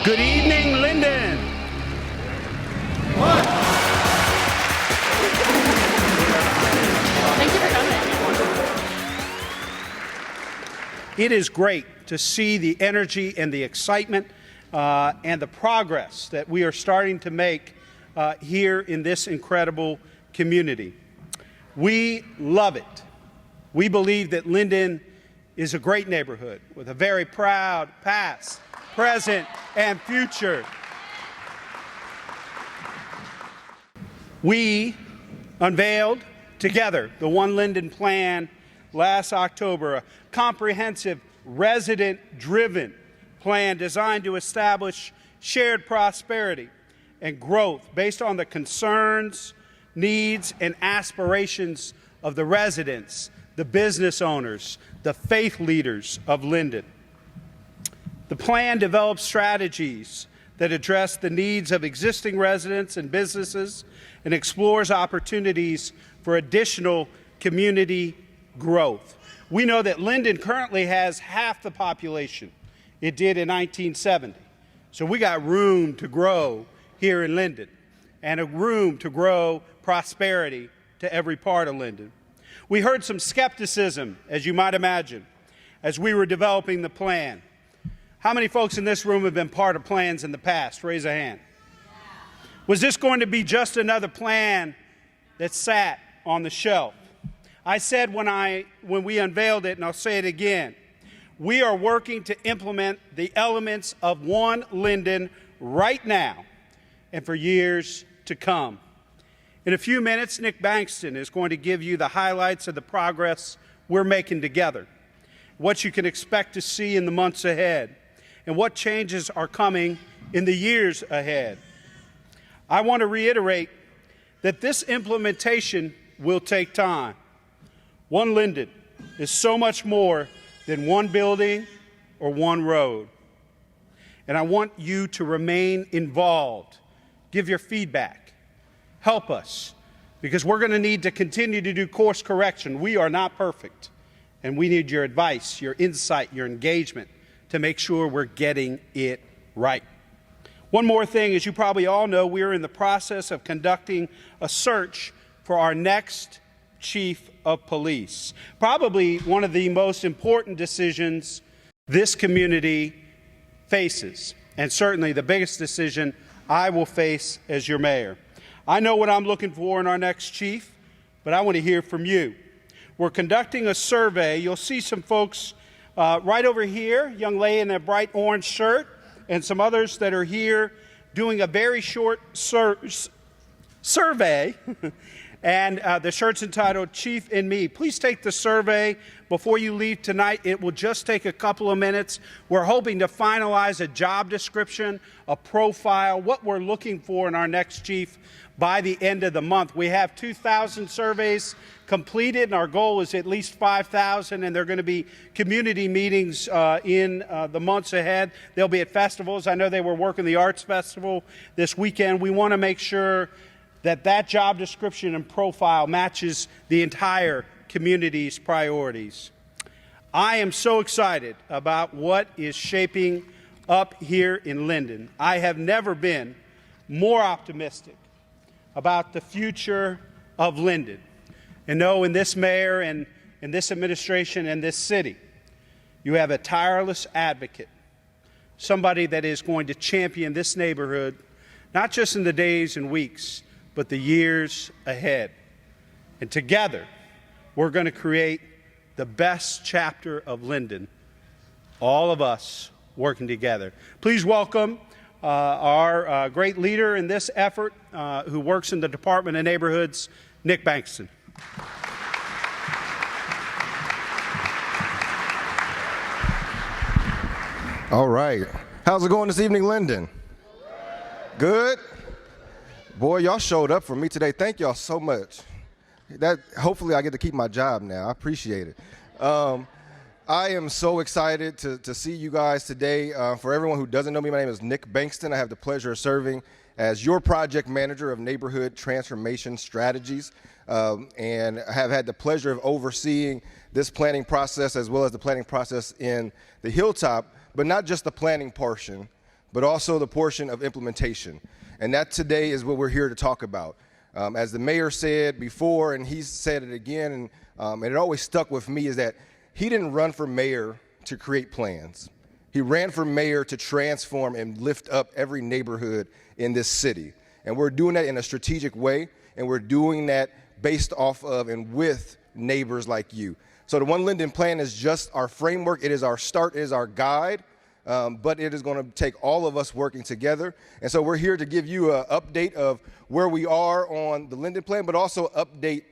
Good evening, Linden. Thank you for coming. It is great to see the energy and the excitement and the progress that we are starting to make here in this incredible community. We love it. We believe that Linden is a great neighborhood with a very proud past, present, and future. We unveiled together the One Linden plan last October, a comprehensive resident-driven plan designed to establish shared prosperity and growth based on the concerns, needs, and aspirations of the residents, the business owners, the faith leaders of Linden. The plan develops strategies that address the needs of existing residents and businesses and explores opportunities for additional community growth. We know that Linden currently has half the population it did in 1970. So we got room to grow here in Linden and a room to grow prosperity to every part of Linden. We heard some skepticism, as you might imagine, as we were developing the plan. How many folks in this room have been part of plans in the past? Raise a hand. Was this going to be just another plan that sat on the shelf? I said when we unveiled it, and I'll say it again, we are working to implement the elements of One Linden right now and for years to come. In a few minutes, Nick Bankston is going to give you the highlights of the progress we're making together, what you can expect to see in the months ahead, and what changes are coming in the years ahead. I want to reiterate that this implementation will take time. One Linden is so much more than one building or one road. And I want you to remain involved, give your feedback, help us, because we're going to need to continue to do course correction. We are not perfect, and we need your advice, your insight, your engagement to make sure we're getting it right. One more thing, as you probably all know, we are in the process of conducting a search for our next chief of police. Probably one of the most important decisions this community faces, and certainly the biggest decision I will face as your mayor. I know what I'm looking for in our next chief, but I want to hear from you. We're conducting a survey. You'll see some folks right over here, young lady in a bright orange shirt, and some others that are here doing a very short survey. And the shirt's entitled Chief and Me. Please take the survey before you leave tonight. It will just take a couple of minutes. We're hoping to finalize a job description, a profile, what we're looking for in our next chief by the end of the month. We have 2,000 surveys completed, and our goal is at least 5,000, and there are going to be community meetings in the months ahead. They'll be at festivals. I know they were working the Arts Festival this weekend. We want to make sure that job description and profile matches the entire community's priorities. I am so excited about what is shaping up here in Linden. I have never been more optimistic about the future of Linden. And know in this mayor and in this administration and this city, you have a tireless advocate, somebody that is going to champion this neighborhood, not just in the days and weeks, but the years ahead. And together, we're going to create the best chapter of Linden, all of us working together. Please welcome our great leader in this effort, who works in the Department of Neighborhoods, Nick Bankston. All right. How's it going this evening, Linden? Good? Boy, y'all showed up for me today. Thank y'all so much. Hopefully I get to keep my job now. I appreciate it. I am so excited to see you guys today. For everyone who doesn't know me, my name is Nick Bankston. I have the pleasure of serving as your project manager of neighborhood transformation strategies, and have had the pleasure of overseeing this planning process as well as the planning process in the Hilltop, but not just the planning portion, but also the portion of implementation. And that today is what we're here to talk about. As the mayor said before, and he's said it again, and it always stuck with me, is that he didn't run for mayor to create plans. He ran for mayor to transform and lift up every neighborhood in this city. And we're doing that in a strategic way, and we're doing that based off of and with neighbors like you. So the One Linden plan is just our framework. It is our start, it is our guide, but it is going to take all of us working together. And so we're here to give you an update of where we are on the Linden plan, but also update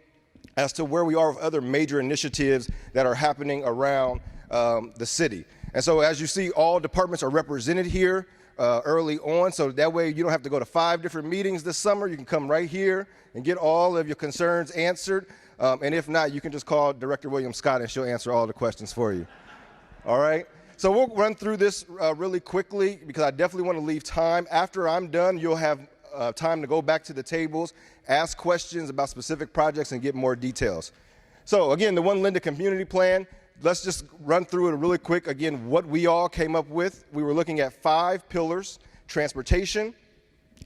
as to where we are with other major initiatives that are happening around the city. And so as you see, all departments are represented here early on, so that way you don't have to go to 5 different meetings this summer. You can come right here and get all of your concerns answered. And if not, you can just call Director William Scott and she'll answer all the questions for you. All right? So we'll run through this really quickly because I definitely want to leave time. After I'm done, you'll have time to go back to the tables, ask questions about specific projects, and get more details. So again, the One Linden Community Plan, let's just run through it really quick. Again, what we all came up with, we were looking at 5 pillars: transportation,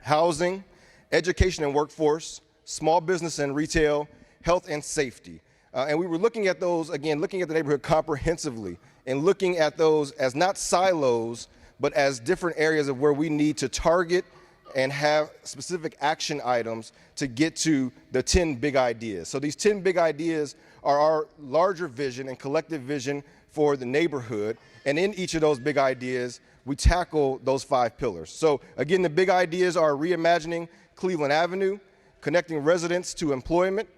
housing, education and workforce, small business and retail, health and safety. And we were looking at those, again, looking at the neighborhood comprehensively and looking at those as not silos, but as different areas of where we need to target and have specific action items to get to the 10 big ideas. So these 10 big ideas are our larger vision and collective vision for the neighborhood. And in each of those big ideas, we tackle those 5 pillars. So again, the big ideas are reimagining Cleveland Avenue, connecting residents to employment,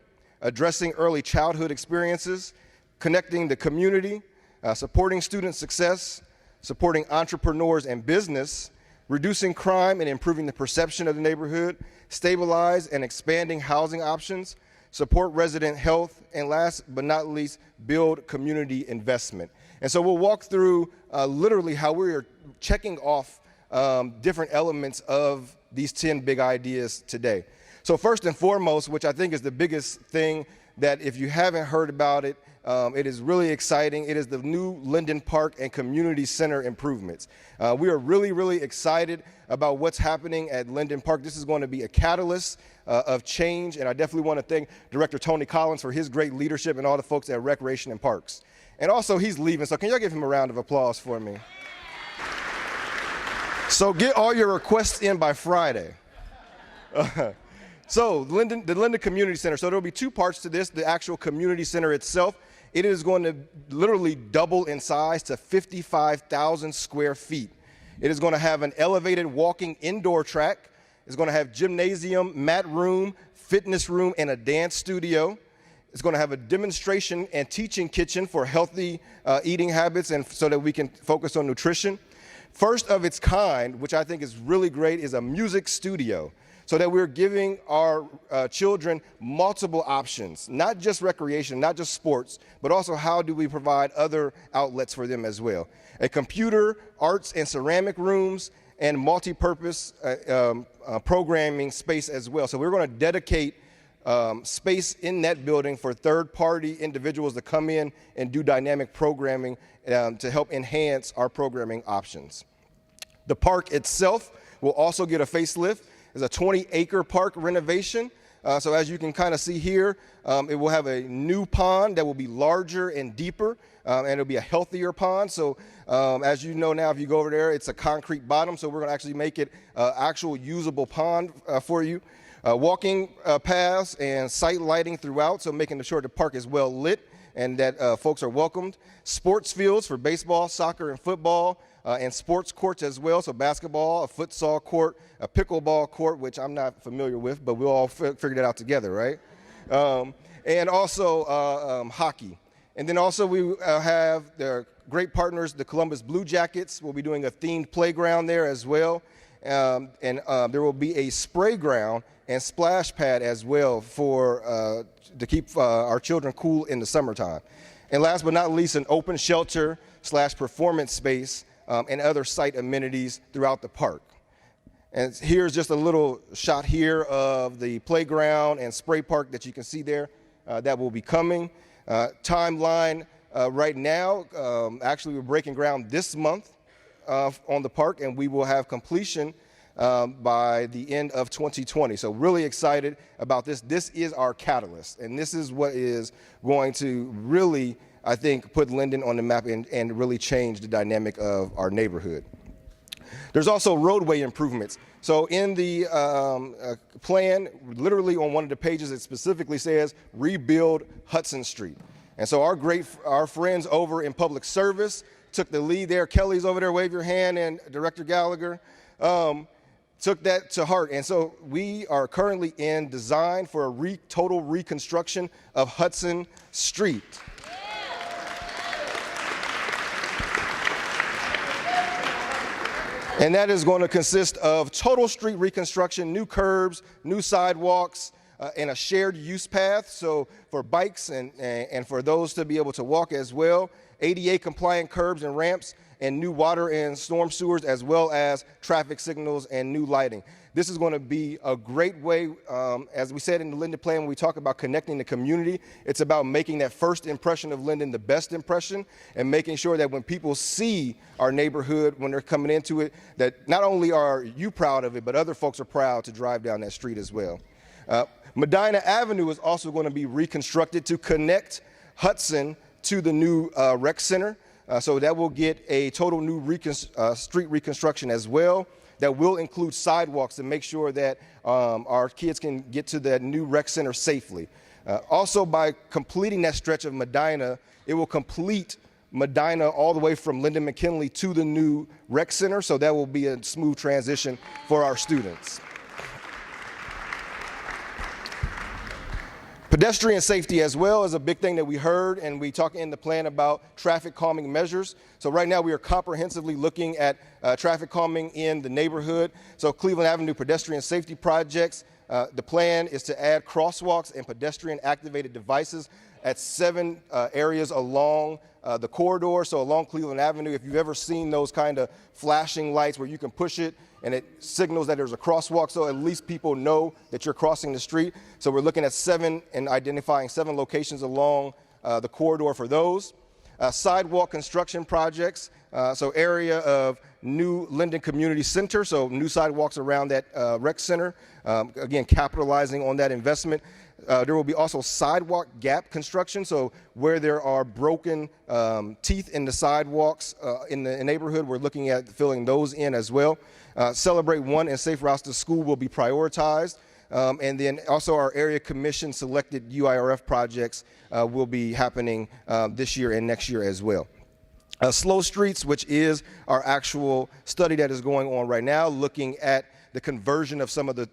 addressing early childhood experiences, connecting the community, supporting student success, supporting entrepreneurs and business, reducing crime and improving the perception of the neighborhood, stabilize and expanding housing options, support resident health, and last but not least, build community investment. And so we'll walk through literally how we are checking off different elements of these 10 big ideas today. So first and foremost, which I think is the biggest thing that if you haven't heard about it, it is really exciting. It is the new Linden Park and Community Center improvements. We are really, really excited about what's happening at Linden Park. This is going to be a catalyst of change, and I definitely want to thank Director Tony Collins for his great leadership and all the folks at Recreation and Parks. And also, he's leaving, so can y'all give him a round of applause for me? So get all your requests in by Friday. So the Linden Community Center, so there'll be 2 parts to this. The actual community center itself, it is going to literally double in size to 55,000 square feet. It is going to have an elevated walking indoor track. It's going to have gymnasium, mat room, fitness room, and a dance studio. It's going to have a demonstration and teaching kitchen for healthy eating habits and so that we can focus on nutrition. First of its kind, which I think is really great, is a music studio, so that we're giving our children multiple options, not just recreation, not just sports, but also how do we provide other outlets for them as well. A computer, arts and ceramic rooms, and multi-purpose programming space as well. So we're going to dedicate space in that building for third-party individuals to come in and do dynamic programming to help enhance our programming options. The park itself will also get a facelift. It's a 20-acre park renovation. So as you can kind of see here, it will have a new pond that will be larger and deeper, and it'll be a healthier pond. So as you know now, if you go over there, it's a concrete bottom, so we're going to actually make it actual usable pond for you. Walking paths and site lighting throughout, so making sure the park is well lit and that folks are welcomed. Sports fields for baseball, soccer, and football, and sports courts as well, so basketball, a futsal court, a pickleball court, which I'm not familiar with, but we'll all figure that out together, right? And also hockey. And then also we have their great partners, the Columbus Blue Jackets. We'll be doing a themed playground there as well. And there will be a spray ground and splash pad as well for to keep our children cool in the summertime. And last but not least, an open shelter / performance space and other site amenities throughout the park. And here's just a little shot here of the playground and spray park that you can see there that will be coming. Timeline right now, actually we're breaking ground this month on the park, and we will have completion by the end of 2020. So really excited about this. This is our catalyst, and this is what is going to really, I think, put Linden on the map and really change the dynamic of our neighborhood. There's also roadway improvements. So in the plan, literally on one of the pages, it specifically says rebuild Hudson Street. And so our friends over in public service took the lead there. Kelly's over there, wave your hand, and Director Gallagher took that to heart. And so we are currently in design for a total reconstruction of Hudson Street. And that is going to consist of total street reconstruction, new curbs, new sidewalks, and a shared use path, so for bikes and for those to be able to walk as well, ADA compliant curbs and ramps, and new water and storm sewers, as well as traffic signals and new lighting. This is going to be a great way, as we said in the Linden plan, when we talk about connecting the community, it's about making that first impression of Linden the best impression, and making sure that when people see our neighborhood, when they're coming into it, that not only are you proud of it, but other folks are proud to drive down that street as well. Medina Avenue is also going to be reconstructed to connect Hudson to the new rec center. So that will get a total new street reconstruction as well. That will include sidewalks to make sure that our kids can get to that new rec center safely. Also, by completing that stretch of Medina, it will complete Medina all the way from Linden McKinley to the new rec center. So that will be a smooth transition for our students. Pedestrian safety as well is a big thing that we heard, and we talk in the plan about traffic calming measures. So right now we are comprehensively looking at traffic calming in the neighborhood. So Cleveland Avenue pedestrian safety projects, the plan is to add crosswalks and pedestrian activated devices at 7 areas along the corridor. So along Cleveland Avenue, if you've ever seen those kind of flashing lights where you can push it and it signals that there's a crosswalk, so at least people know that you're crossing the street. So we're looking at 7 and identifying 7 locations along the corridor for those. Sidewalk construction projects, so area of new Linden Community Center, so new sidewalks around that rec center, again, capitalizing on that investment. There will be also sidewalk gap construction, so where there are broken teeth in the sidewalks in the neighborhood, we're looking at filling those in as well. Celebrate One and Safe Routes to School will be prioritized. And then also our area commission selected UIRF projects will be happening this year and next year as well. Slow Streets, which is our actual study that is going on right now, looking at the conversion of some of the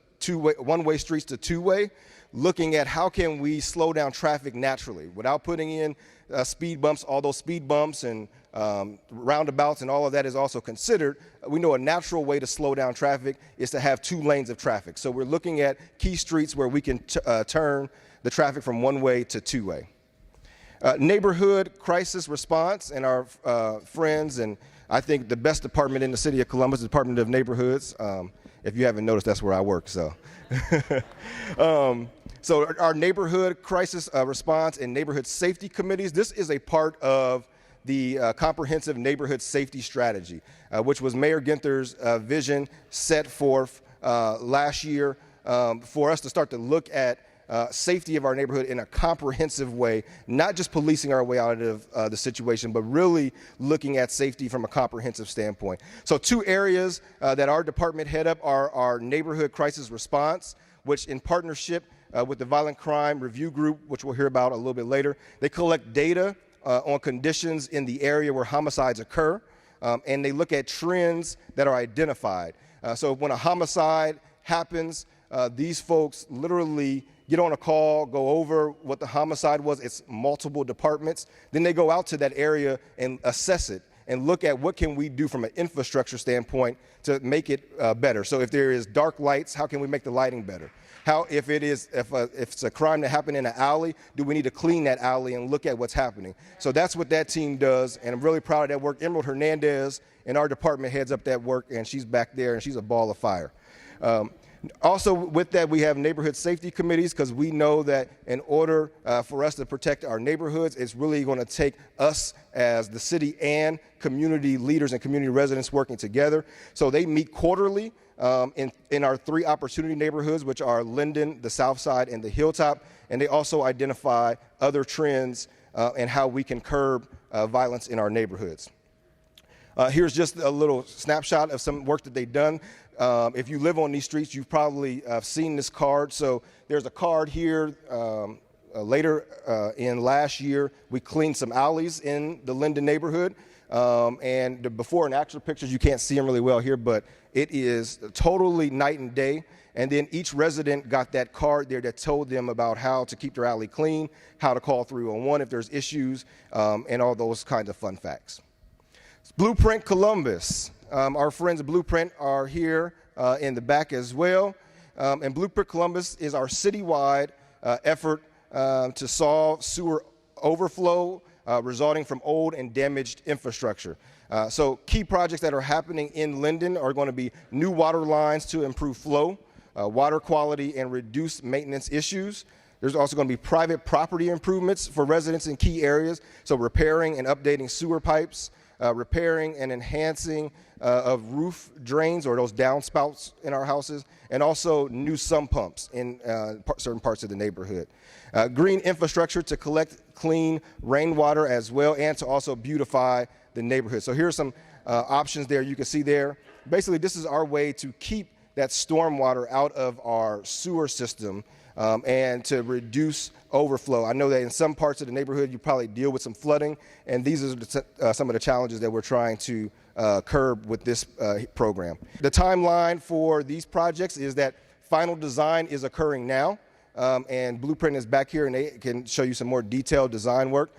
one-way streets to two-way, looking at how can we slow down traffic naturally without putting in speed bumps, although speed bumps and roundabouts and all of that is also considered. We know a natural way to slow down traffic is to have 2 lanes of traffic. So we're looking at key streets where we can turn the traffic from one-way to two-way. Neighborhood crisis response, and our friends, and I think the best department in the city of Columbus, the Department of Neighborhoods. If you haven't noticed, that's where I work, so. So our neighborhood crisis response and neighborhood safety committees, this is a part of the comprehensive neighborhood safety strategy, which was Mayor Ginther's vision set forth last year for us to start to look at safety of our neighborhood in a comprehensive way, not just policing our way out of the situation, but really looking at safety from a comprehensive standpoint. So 2 areas that our department head up are our neighborhood crisis response, which in partnership with the Violent Crime Review Group, which we'll hear about a little bit later, they collect data on conditions in the area where homicides occur, and they look at trends that are identified. So when a homicide happens, these folks literally get on a call, go over what the homicide was. It's multiple departments. Then they go out to that area and assess it and look at what can we do from an infrastructure standpoint to make it better. So if there is dark lights, how can we make the lighting better? If it's a crime that happened in an alley, do we need to clean that alley and look at what's happening? So that's what that team does, and I'm really proud of that work. Emerald Hernandez in our department heads up that work, and she's back there, and she's a ball of fire. Also with that, we have neighborhood safety committees because we know that in order for us to protect our neighborhoods, it's really going to take us as the city and community leaders and community residents working together. So they meet quarterly in our 3 opportunity neighborhoods, which are Linden, the South Side, and the Hilltop. And they also identify other trends and how we can curb violence in our neighborhoods. Here's just a little snapshot of some work that they've done. If you live on these streets, you've probably seen this card. So there's a card here. Later in last year, we cleaned some alleys in the Linden neighborhood. And the before and after pictures, you can't see them really well here, but it is totally night and day. And then each resident got that card there that told them about how to keep their alley clean, how to call 311 if there's issues, and all those kinds of fun facts. Blueprint Columbus. Our friends at Blueprint are here in the back as well. And Blueprint Columbus is our citywide effort to solve sewer overflow resulting from old and damaged infrastructure. So key projects that are happening in Linden are going to be new water lines to improve flow, water quality, and reduce maintenance issues. There's also going to be private property improvements for residents in key areas, so repairing and updating sewer pipes, repairing and enhancing of roof drains or those downspouts in our houses, and also new sump pumps in certain parts of the neighborhood. Green infrastructure to collect clean rainwater as well, and to also beautify the neighborhood. So here are some options there you can see there. Basically, this is our way to keep that stormwater out of our sewer system and to reduce overflow. I know that in some parts of the neighborhood you probably deal with some flooding, and these are some of the challenges that we're trying to curb with this program. The timeline for these projects is that final design is occurring now, and Blueprint is back here and they can show you some more detailed design work.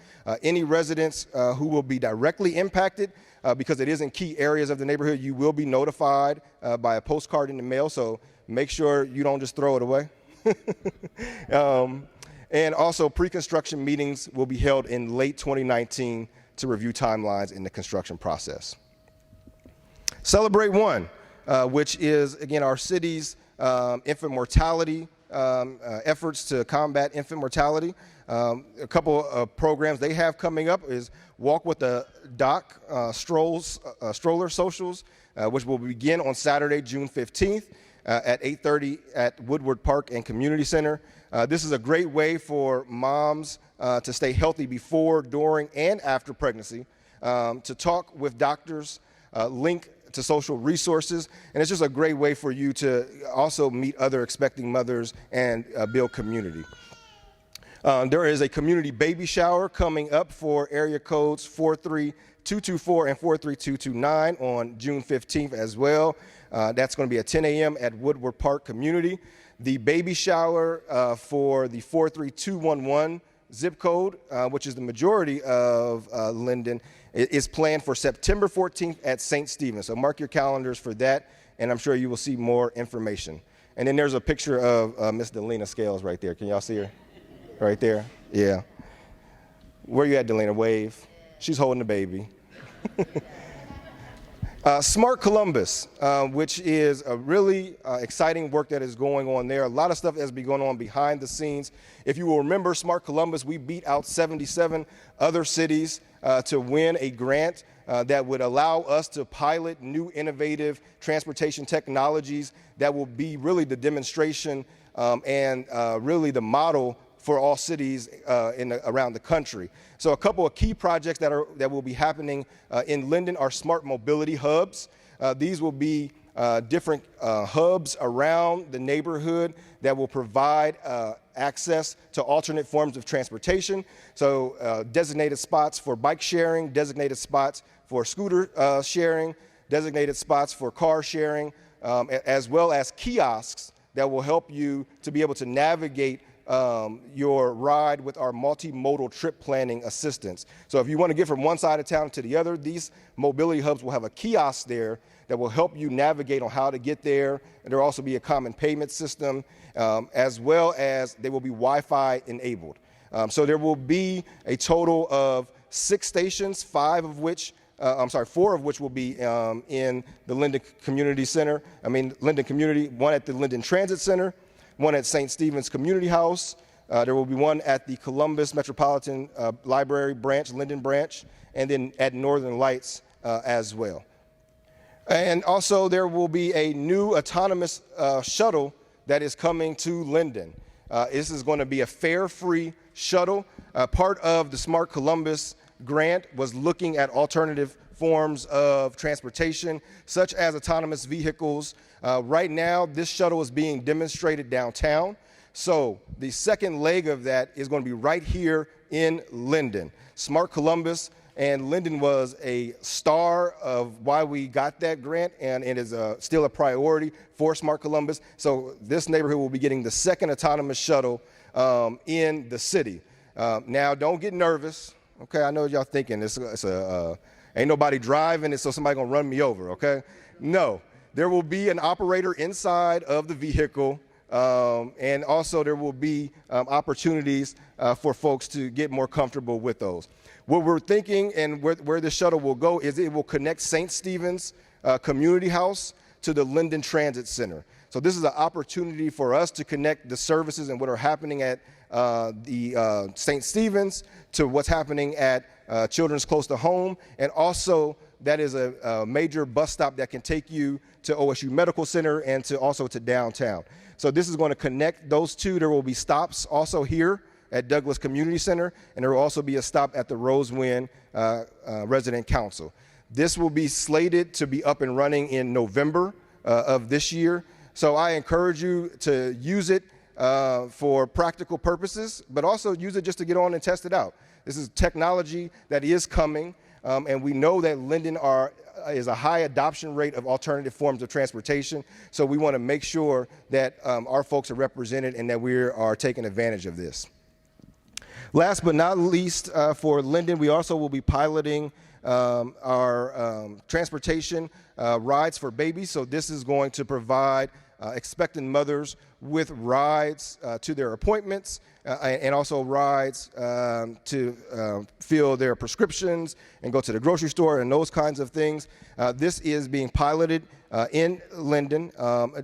Any residents who will be directly impacted, because it is in key areas of the neighborhood, you will be notified by a postcard in the mail, so make sure you don't just throw it away. And also pre-construction meetings will be held in late 2019 to review timelines in the construction process. Celebrate One, which is, again, our city's infant mortality efforts to combat infant mortality. A couple of programs they have coming up is Walk with the Doc stroller socials, which will begin on Saturday, June 15th at 8:30 at Woodward Park and Community Center. This is a great way for moms to stay healthy before, during, and after pregnancy, to talk with doctors, link to social resources, and it's just a great way for you to also meet other expecting mothers and build community. There is a community baby shower coming up for area codes 43224 and 43229 on June 15th as well. That's going to be at 10 a.m. at Woodward Park Community. The baby shower for the 43211 zip code, which is the majority of Linden, is planned for September 14th at St. Stephen's. So mark your calendars for that, and I'm sure you will see more information. And then there's a picture of Miss Delina Scales right there. Can y'all see her? Right there? Yeah. Where you at, Delina? Wave. She's holding the baby. Smart Columbus, which is a really exciting work that is going on there. A lot of stuff has been going on behind the scenes. If you will remember Smart Columbus, we beat out 77 other cities to win a grant that would allow us to pilot new innovative transportation technologies that will be really the demonstration and really the model for all cities around the country. So a couple of key projects that will be happening in Linden are smart mobility hubs. These will be different hubs around the neighborhood that will provide access to alternate forms of transportation. So designated spots for bike sharing, designated spots for scooter sharing, designated spots for car sharing, as well as kiosks that will help you to be able to navigate your ride with our multimodal trip planning assistance. So if you want to get from one side of town to the other, these mobility hubs will have a kiosk there that will help you navigate on how to get there. And there will also be a common payment system, as well as they will be Wi-Fi enabled. So there will be a total of 6 stations, 5 of which 4 of which will be in the Linden Community Center. Linden Community, one at the Linden Transit Center, one at St. Stephen's Community House. There will be one at the Columbus Metropolitan Library branch, Linden branch, and then at Northern Lights as well. And also there will be a new autonomous shuttle that is coming to Linden. This is going to be a fare-free shuttle. Part of the Smart Columbus grant was looking at alternative forms of transportation, such as autonomous vehicles. Right now, this shuttle is being demonstrated downtown. So the second leg of that is going to be right here in Linden. Smart Columbus and Linden was a star of why we got that grant, and it is still a priority for Smart Columbus. So this neighborhood will be getting the second autonomous shuttle in the city. Now, don't get nervous. Okay, I know what y'all thinking. Ain't nobody driving it, so somebody gonna run me over. Okay, no, there will be an operator inside of the vehicle. And also there will be opportunities for folks to get more comfortable with those. What we're thinking and where the shuttle will go is it will connect St. Stephen's Community House to the Linden Transit Center. So this is an opportunity for us to connect the services and what are happening at the St. Stephen's to what's happening at Children's Close to Home, and also that is a major bus stop that can take you to OSU Medical Center and also to downtown. So this is going to connect those two. There will be stops also here at Douglas Community Center, and there will also be a stop at the Rosewind Resident Council. This will be slated to be up and running in November of this year. So I encourage you to use it for practical purposes, but also use it just to get on and test it out. This is technology that is coming, and we know that Linden is a high adoption rate of alternative forms of transportation. So we want to make sure that our folks are represented and that we are taking advantage of this. Last but not least, for Linden, we also will be piloting our transportation rides for babies. So this is going to provide expectant mothers with rides to their appointments and also rides to fill their prescriptions and go to the grocery store and those kinds of things. This is being piloted in Linden.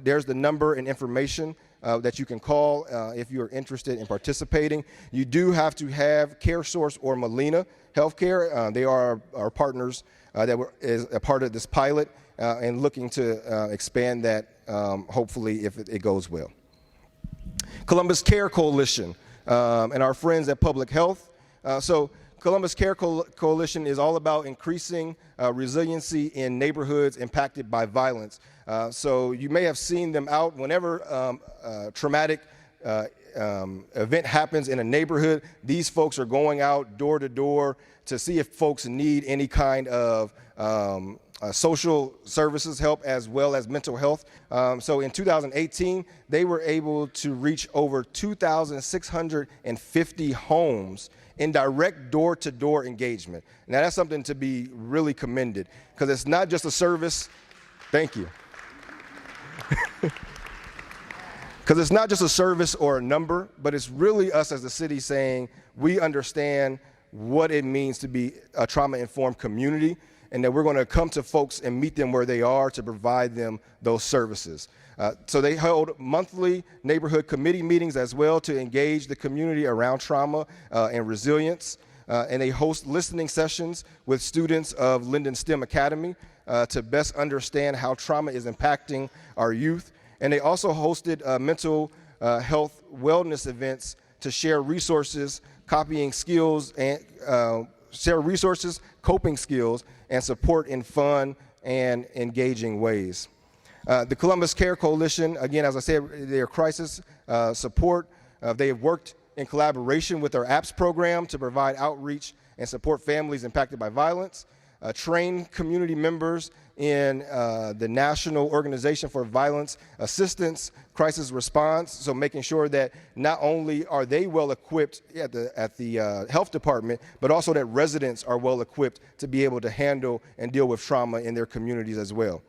There's the number and information that you can call if you're interested in participating. You do have to have CareSource or Molina Healthcare. They are our partners that is a part of this pilot and looking to expand that hopefully if it goes well. Columbus C.A.R.E Coalition and our friends at Public Health. So Columbus C.A.R.E Coalition is all about increasing resiliency in neighborhoods impacted by violence. So you may have seen them out whenever a traumatic event happens in a neighborhood. These folks are going out door to door to see if folks need any kind of social services help as well as mental health. So in 2018, they were able to reach over 2,650 homes in direct door-to-door engagement. Now that's something to be really commended, because it's not just a service. Thank you. Because it's not just a service or a number, but it's really us as a city saying we understand what it means to be a trauma-informed community, and that we're going to come to folks and meet them where they are to provide them those services. So they hold monthly neighborhood committee meetings as well to engage the community around trauma and resilience. And they host listening sessions with students of Linden STEM Academy to best understand how trauma is impacting our youth. And they also hosted mental health wellness events to share resources, coping skills, and coping skills, and support in fun and engaging ways. The Columbus C.A.R.E Coalition, again, as I said, they're crisis support. They have worked in collaboration with our APPS program to provide outreach and support families impacted by violence, train community members in the National Organization for Violence Assistance Crisis Response, so making sure that not only are they well equipped at the health department, but also that residents are well equipped to be able to handle and deal with trauma in their communities as well.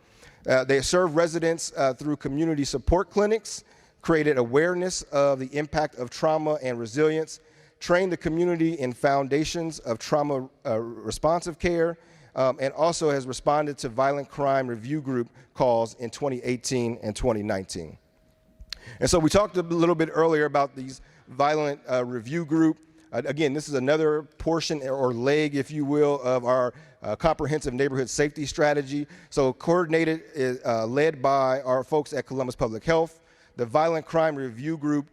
They serve residents through community support clinics, created awareness of the impact of trauma and resilience, trained the community in foundations of trauma responsive care, and also has responded to violent crime review group calls in 2018 and 2019. And so we talked a little bit earlier about these violent review group. Again, this is another portion or leg, if you will, of our comprehensive neighborhood safety strategy. So coordinated, led by our folks at Columbus Public Health. The Violent Crime Review Group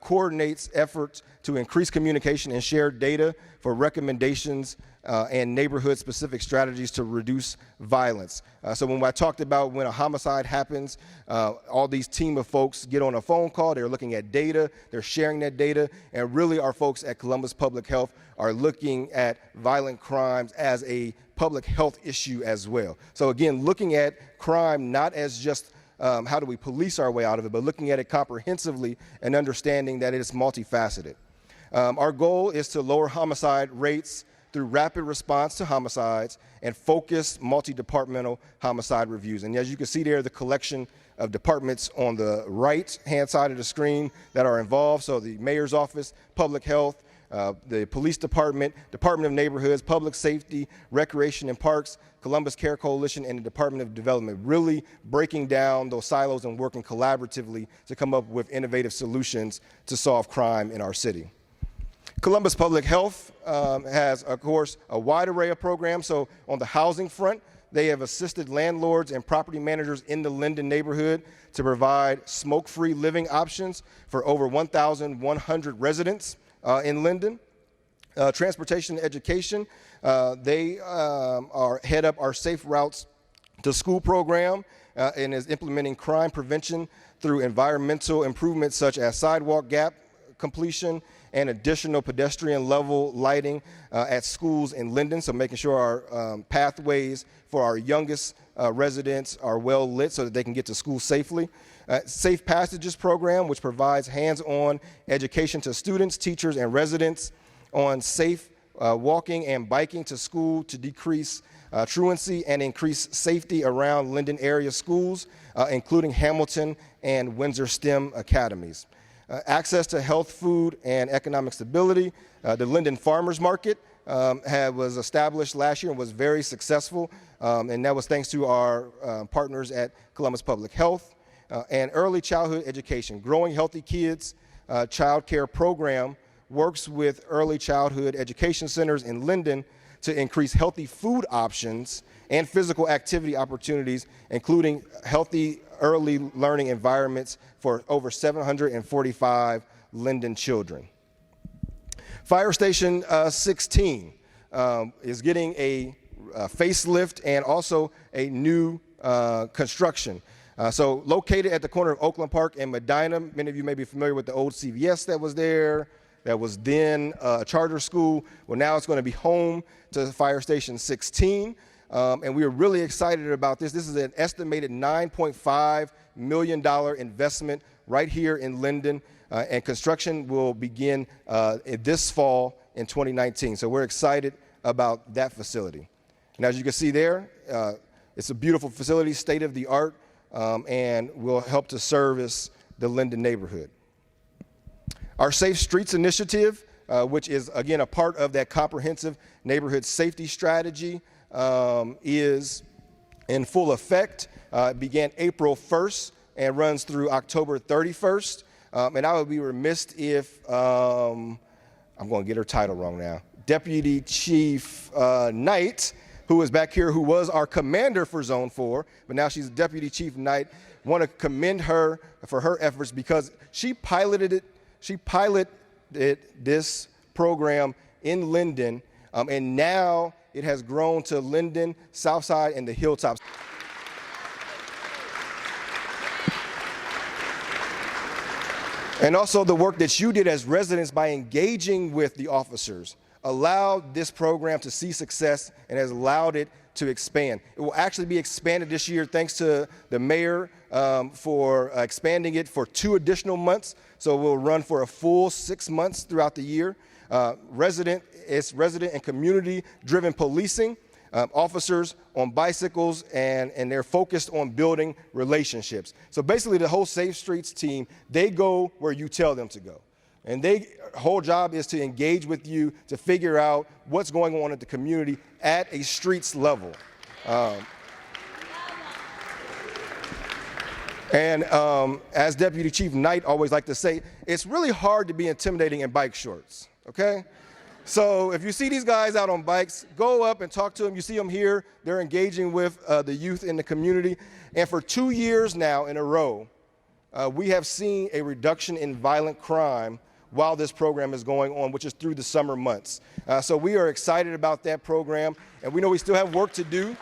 coordinates efforts to increase communication and share data for recommendations and neighborhood-specific strategies to reduce violence. So when I talked about when a homicide happens, all these team of folks get on a phone call, they're looking at data, they're sharing that data, and really our folks at Columbus Public Health are looking at violent crimes as a public health issue as well. So again, looking at crime not as just how do we police our way out of it, but looking at it comprehensively and understanding that it is multifaceted. Our goal is to lower homicide rates through rapid response to homicides and focused multi-departmental homicide reviews. And as you can see there, the collection of departments on the right-hand side of the screen that are involved. So the mayor's office, public health, the police department, Department of Neighborhoods, public safety, recreation and parks, Columbus C.A.R.E Coalition, and the Department of Development, really breaking down those silos and working collaboratively to come up with innovative solutions to solve crime in our city. Columbus Public Health has, of course, a wide array of programs. So on the housing front, they have assisted landlords and property managers in the Linden neighborhood to provide smoke-free living options for over 1,100 residents in Linden. Transportation and education, they head up our Safe Routes to School program and is implementing crime prevention through environmental improvements such as sidewalk gap completion and additional pedestrian level lighting at schools in Linden, so making sure our pathways for our youngest residents are well lit so that they can get to school safely. Safe Passages program, which provides hands-on education to students, teachers, and residents on safe walking and biking to school to decrease truancy and increase safety around Linden area schools, including Hamilton and Windsor STEM academies. Access to health, food, and economic stability. The Linden Farmers Market was established last year and was very successful, and that was thanks to our partners at Columbus Public Health. And early childhood education. Growing Healthy Kids Child Care Program works with early childhood education centers in Linden to increase healthy food options and physical activity opportunities, including healthy early learning environments for over 745 Linden children. Fire Station 16 is getting a facelift and also a new construction. So located at the corner of Oakland Park and Medina, many of you may be familiar with the old CVS that was there, that was then a charter school. Well, now it's going to be home to Fire Station 16. And we are really excited about this. This is an estimated $9.5 million investment right here in Linden, and construction will begin this fall in 2019. So we're excited about that facility. And as you can see there, it's a beautiful facility, state-of-the-art, and will help to service the Linden neighborhood. Our Safe Streets initiative, which is, again, a part of that comprehensive neighborhood safety strategy, is in full effect. It began April 1st and runs through October 31st. And I would be remiss if, I'm going to get her title wrong now, Deputy Chief Knight, who is back here, who was our commander for Zone 4, but now she's Deputy Chief Knight. Want to commend her for her efforts because she piloted this program in Linden, and now it has grown to Linden, Southside, and the Hilltops. And also the work that you did as residents by engaging with the officers allowed this program to see success and has allowed it to expand. It will actually be expanded this year thanks to the mayor for expanding it for 2 additional months. So we'll run for a full 6 months throughout the year. Resident and community-driven policing, officers on bicycles, and they're focused on building relationships. So basically the whole Safe Streets team, they go where you tell them to go. And their whole job is to engage with you to figure out what's going on at the community at a streets level. As Deputy Chief Knight always liked to say, it's really hard to be intimidating in bike shorts, okay? So if you see these guys out on bikes, go up and talk to them. You see them here. They're engaging with the youth in the community. And for 2 years now in a row, we have seen a reduction in violent crime while this program is going on, which is through the summer months. So we are excited about that program, and we know we still have work to do.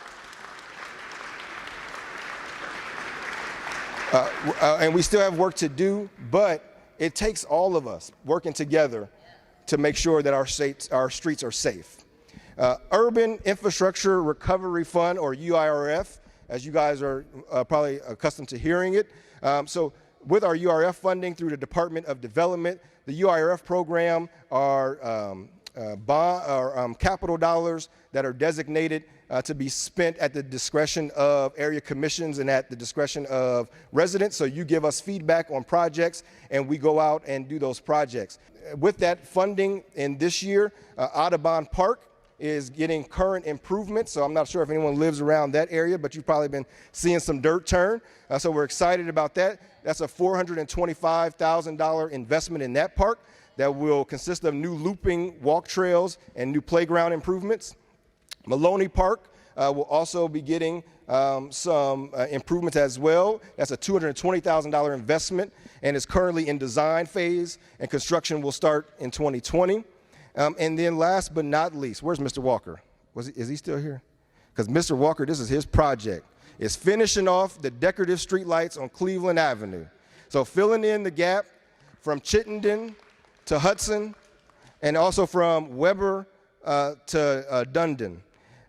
But it takes all of us working together to make sure that our streets are safe. Urban Infrastructure Recovery Fund, or UIRF, as you guys are probably accustomed to hearing it. So with our UIRF funding through the Department of Development, the UIRF program are capital dollars that are designated to be spent at the discretion of area commissions and at the discretion of residents. So you give us feedback on projects and we go out and do those projects. With that funding in this year, Audubon Park is getting current improvements. So I'm not sure if anyone lives around that area, but you've probably been seeing some dirt turn. So we're excited about that. That's a $425,000 investment in that park that will consist of new looping walk trails and new playground improvements. Maloney Park will also be getting some improvements as well. That's a $220,000 investment and is currently in design phase, and construction will start in 2020. And then last but not least, where's Mr. Walker? Is he still here? Because Mr. Walker, this is his project. It's finishing off the decorative streetlights on Cleveland Avenue. So filling in the gap from Chittenden to Hudson, and also from Weber to Dundon.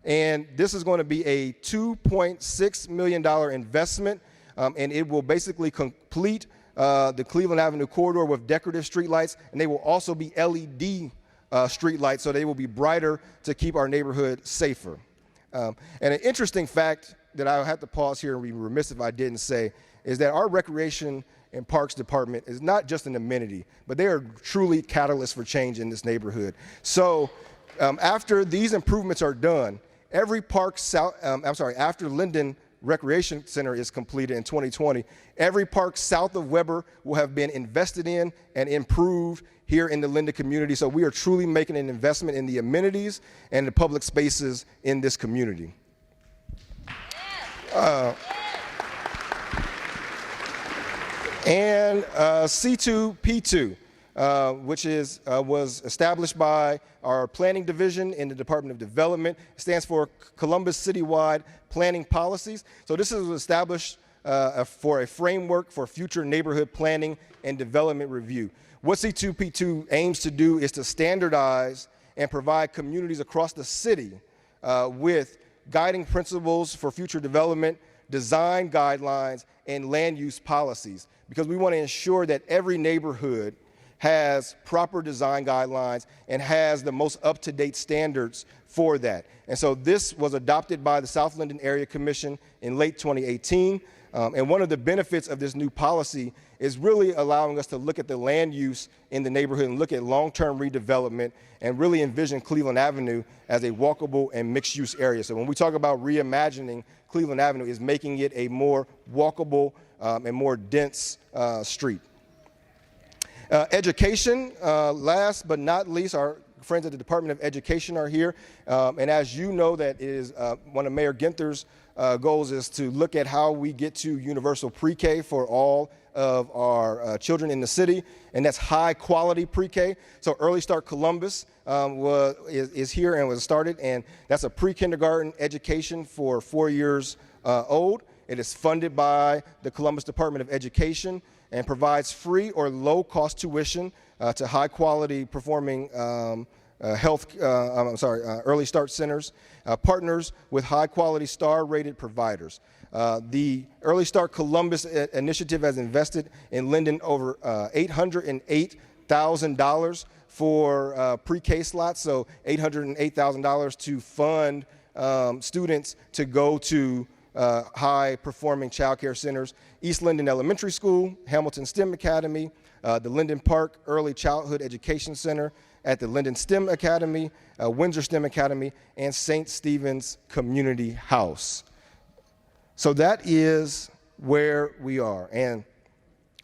And this is going to be a $2.6 million investment, and it will basically complete the Cleveland Avenue corridor with decorative streetlights, and they will also be LED streetlights, so they will be brighter to keep our neighborhood safer. And an interesting fact that I'll have to pause here and be remiss if I didn't say is that our Recreation and Parks Department is not just an amenity, but they are truly catalysts for change in this neighborhood. So after these improvements are done, every park after Linden Recreation Center is completed in 2020, every park south of Weber will have been invested in and improved here in the Linden community. So we are truly making an investment in the amenities and the public spaces in this community. And C2P2, which was established by our planning division in the Department of Development. It stands for Columbus Citywide Planning Policies. So this is established for a framework for future neighborhood planning and development review. What C2P2 aims to do is to standardize and provide communities across the city with guiding principles for future development, design guidelines, and land use policies, because we want to ensure that every neighborhood has proper design guidelines and has the most up-to-date standards for that. And so this was adopted by the South Linden Area Commission in late 2018. And one of the benefits of this new policy is really allowing us to look at the land use in the neighborhood and look at long-term redevelopment and really envision Cleveland Avenue as a walkable and mixed-use area. So when we talk about reimagining Cleveland Avenue, is making it a more walkable and more dense street. Education, last but not least, our friends at the Department of Education are here. And as you know, that is one of Mayor Ginther's goals is to look at how we get to universal pre-K for all of our children in the city, and that's high quality pre-K. So Early Start Columbus is here and was started, and that's a pre-kindergarten education for 4 years old. It is funded by the Columbus Department of Education and provides free or low-cost tuition to high-quality performing Early Start centers, partners with high-quality star-rated providers. The Early Start Columbus initiative has invested in Linden over $808,000 for pre-K slots, so $808,000 to fund students to go to high-performing child care centers: East Linden Elementary School, Hamilton STEM Academy, the Linden Park Early Childhood Education Center at the Linden STEM Academy, Windsor STEM Academy, and St. Stephen's Community House. So that is where we are. And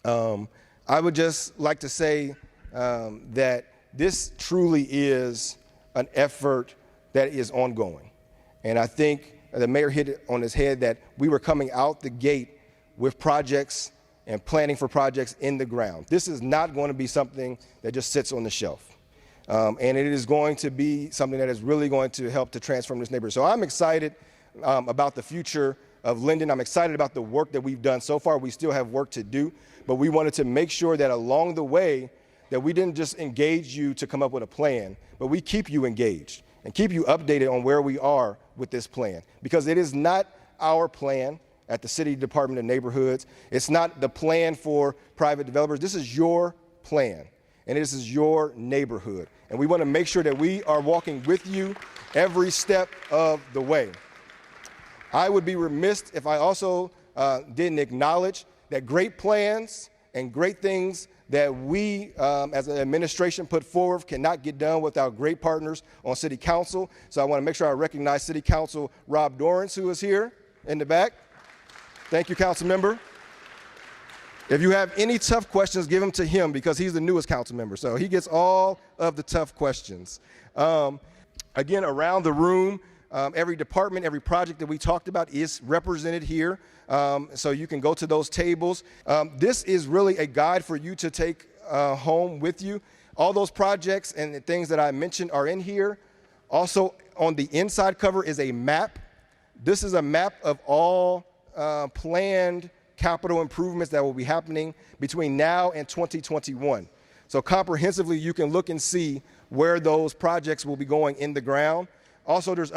I would just like to say that this truly is an effort that is ongoing. And I think the mayor hit it on his head that we were coming out the gate with projects and planning for projects in the ground. This is not going to be something that just sits on the shelf. And it is going to be something that is really going to help to transform this neighborhood. So I'm excited about the future of Linden. I'm excited about the work that we've done so far. We still have work to do, but we wanted to make sure that along the way that we didn't just engage you to come up with a plan, but we keep you engaged and keep you updated on where we are with this plan. Because it is not our plan at the City Department of Neighborhoods. It's not the plan for private developers. This is your plan, and this is your neighborhood. And we want to make sure that we are walking with you every step of the way. I would be remiss if I also didn't acknowledge that great plans and great things that we as an administration put forward cannot get done without great partners on City Council. So I want to make sure I recognize City Council Rob Dorrance, who is here in the back. Thank you, council member. If you have any tough questions, give them to him because he's the newest council member. So he gets all of the tough questions. Again, around the room, every department, every project that we talked about is represented here. So you can go to those tables. This is really a guide for you to take home with you. All those projects and the things that I mentioned are in here. Also on the inside cover is a map. This is a map of all planned capital improvements that will be happening between now and 2021. So comprehensively, you can look and see where those projects will be going in the ground. Also, there's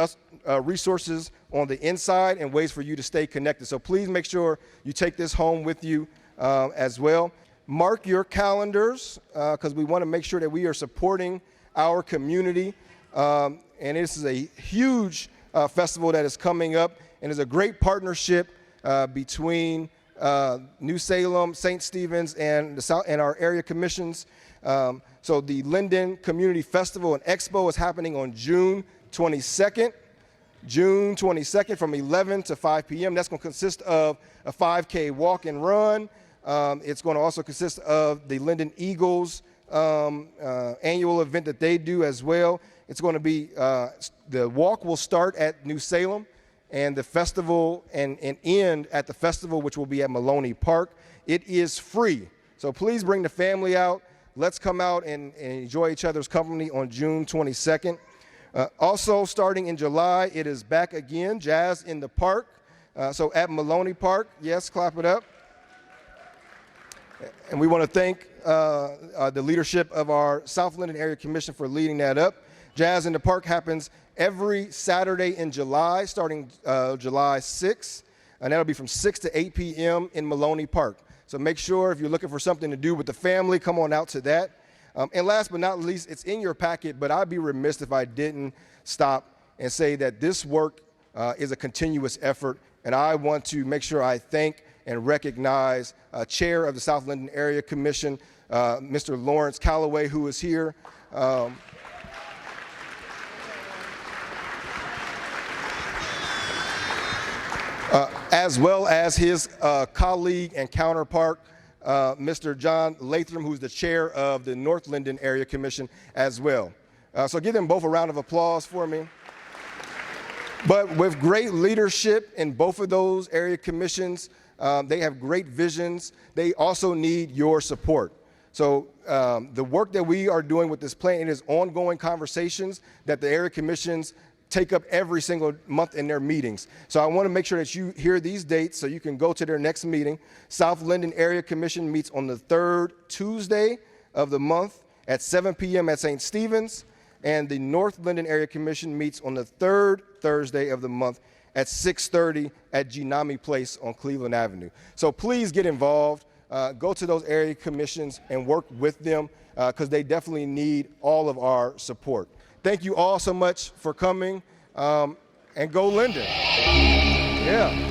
resources on the inside and ways for you to stay connected. So please make sure you take this home with you as well. Mark your calendars because we want to make sure that we are supporting our community. And this is a huge festival that is coming up, and it's a great partnership between New Salem, St. Stephen's, and our area commissions. So the Linden Community Festival and Expo is happening on June 22nd from 11 to 5 p.m. That's going to consist of a 5K walk and run. It's going to also consist of the Linden Eagles annual event that they do as well. It's going to be, the walk will start at New Salem and the festival and end at the festival, which will be at Maloney Park. It is free. So please bring the family out. Let's come out and enjoy each other's company on June 22nd. Also, starting in July, it is back again, Jazz in the Park. So at Maloney Park, yes, clap it up. And we want to thank the leadership of our South Linden Area Commission for leading that up. Jazz in the Park happens every Saturday in July, starting July 6th, and that'll be from 6 to 8 p.m. in Maloney Park. So make sure if you're looking for something to do with the family, come on out to that. And last but not least, it's in your packet, but I'd be remiss if I didn't stop and say that this work is a continuous effort, and I want to make sure I thank and recognize Chair of the South Linden Area Commission, Mr. Lawrence Calloway, who is here. As well as his colleague and counterpart, Mr. John Latham, who's the chair of the North Linden Area Commission as well. So give them both a round of applause for me. But with great leadership in both of those area commissions, they have great visions. They also need your support. So the work that we are doing with this plan, it is ongoing conversations that the area commissions take up every single month in their meetings. So I want to make sure that you hear these dates so you can go to their next meeting. South Linden Area Commission meets on the third Tuesday of the month at 7 p.m. at St. Stephen's, and the North Linden Area Commission meets on the third Thursday of the month at 6:30 at Ginami Place on Cleveland Avenue. So please get involved. Go to those area commissions and work with them because they definitely need all of our support. Thank you all so much for coming, and go Linden. Yeah.